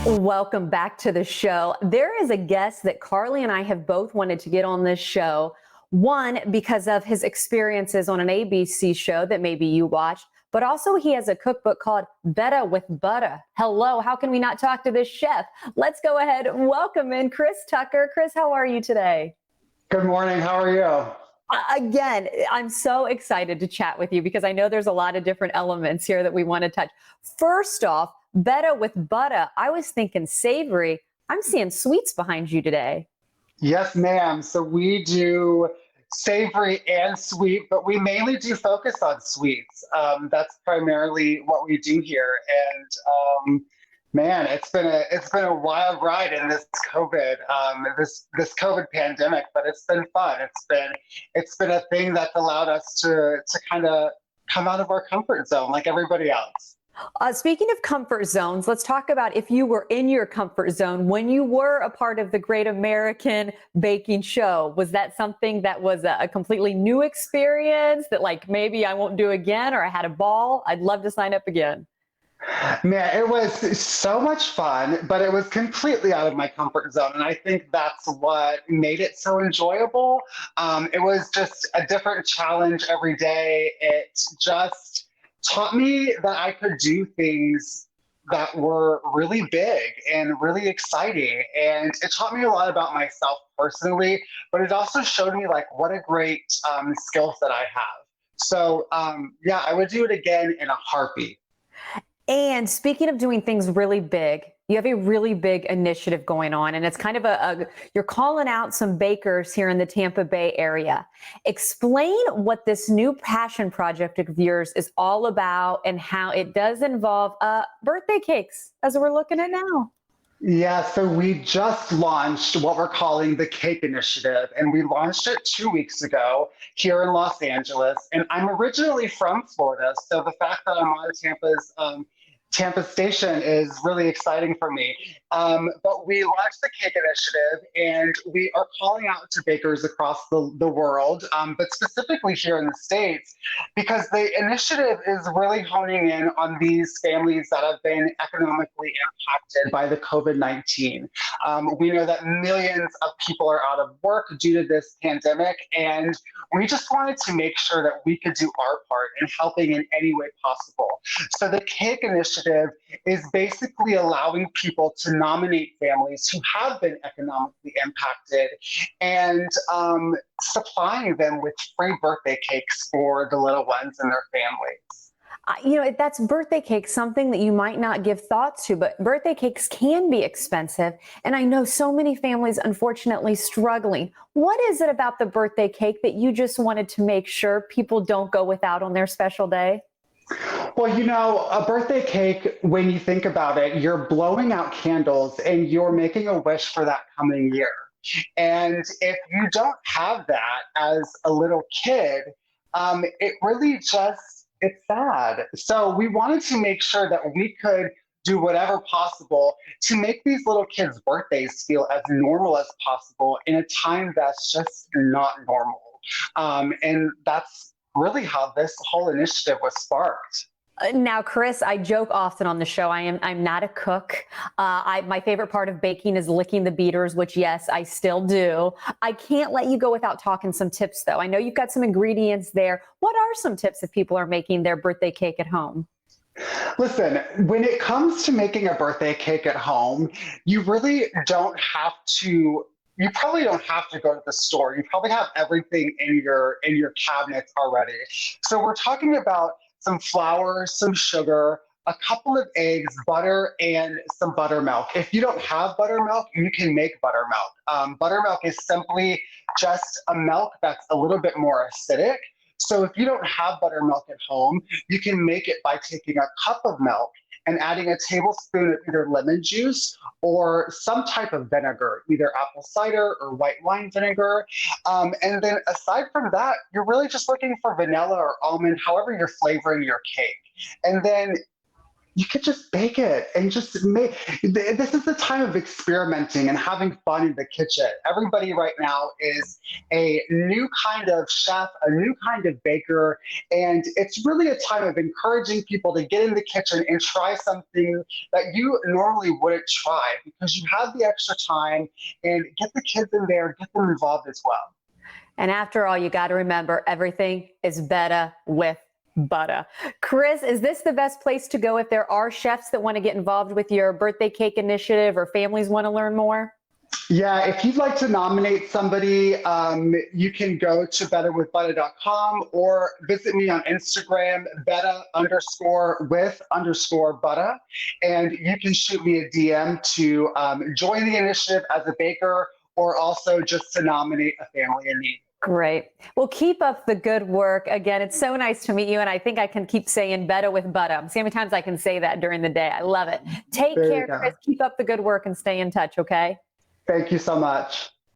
Welcome back to the show. There is a guest that Carly and I have both wanted to get on this show. One, because of his experiences on an ABC show that maybe you watched, but also he has a cookbook called Betta with Butta. Hello, how can we not talk to this chef? Let's go ahead and welcome in Chris Tucker. Chris, how are you today? Good morning. How are you? Again, I'm so excited to chat with you because I know there's a lot of different elements here that we want to touch. First off, Betta with Butta. I was thinking savory. I'm seeing sweets behind you today. Yes, ma'am. So we do savory and sweet, but we mainly do focus on sweets. That's primarily what we do here. And man, it's been a wild ride in this this COVID pandemic, but it's been fun. It's been a thing that's allowed us to kind of come out of our comfort zone like everybody else. Speaking of comfort zones, let's talk about if you were in your comfort zone when you were a part of the Great American Baking Show. Was that something that was a completely new experience that like maybe I won't do again, or I had a ball? I'd love to sign up again. Man, it was so much fun, but it was completely out of my comfort zone. And I think that's what made it so enjoyable. It was just a different challenge every day. It just taught me that I could do things that were really big and really exciting. And it taught me a lot about myself personally, but it also showed me like what a great skills that I have. So yeah, I would do it again in a heartbeat. And speaking of doing things really big, you have a really big initiative going on, and it's kind of you're calling out some bakers here in the Tampa Bay area. Explain what this new passion project of yours is all about and how it does involve birthday cakes, as we're looking at now. Yeah, so we just launched what we're calling the Cake Initiative, and we launched it 2 weeks ago here in Los Angeles. And I'm originally from Florida, so the fact that I'm on Tampa station is really exciting for me. But we launched the Cake Initiative, and we are calling out to bakers across the world, but specifically here in the States, because the initiative is really honing in on these families that have been economically impacted by the COVID-19. We know that millions of people are out of work due to this pandemic, and we just wanted to make sure that we could do our part in helping in any way possible. So the Cake Initiative is basically allowing people to nominate families who have been economically impacted and supplying them with free birthday cakes for the little ones and their families. That's birthday cake, something that you might not give thought to, but birthday cakes can be expensive. And I know so many families, unfortunately, struggling. What is it about the birthday cake that you just wanted to make sure people don't go without on their special day? Well, a birthday cake, when you think about it, you're blowing out candles and you're making a wish for that coming year. And if you don't have that as a little kid, it really just, it's sad. So we wanted to make sure that we could do whatever possible to make these little kids' birthdays feel as normal as possible in a time that's just not normal. And that's really how this whole initiative was sparked. Now, Chris, I joke often on the show. I'm not a cook. My favorite part of baking is licking the beaters, which yes, I still do. I can't let you go without talking some tips, though. I know you've got some ingredients there. What are some tips if people are making their birthday cake at home? Listen, when it comes to making a birthday cake at home, you really don't have to you probably don't have to go to the store. You probably have everything in your cabinets already. So we're talking about some flour, some sugar, a couple of eggs, butter, and some buttermilk. If you don't have buttermilk, you can make buttermilk. Buttermilk is simply just a milk that's a little bit more acidic. So if you don't have buttermilk at home, you can make it by taking a cup of milk and adding a tablespoon of either lemon juice or some type of vinegar, either apple cider or white wine vinegar. And then aside from that, you're really just looking for vanilla or almond, however you're flavoring your cake. And then you could just bake it and just make this is the time of experimenting and having fun in the kitchen. Everybody right now is a new kind of chef, a new kind of baker, and it's really a time of encouraging people to get in the kitchen and try something that you normally wouldn't try because you have the extra time, and get the kids in there, get them involved as well. And after all, you got to remember, everything is better with Butta. Chris, is this the best place to go if there are chefs that want to get involved with your birthday cake initiative or families want to learn more? Yeah, if you'd like to nominate somebody, you can go to bettawithbutta.com or visit me on Instagram, betta_with_butta, and you can shoot me a DM to join the initiative as a baker or also just to nominate a family in need. Great. Well, keep up the good work. Again, it's so nice to meet you. And I think I can keep saying Betta with Butta. See how many times I can say that during the day. I love it. Take care, Chris. Keep up the good work and stay in touch, okay? Thank you so much.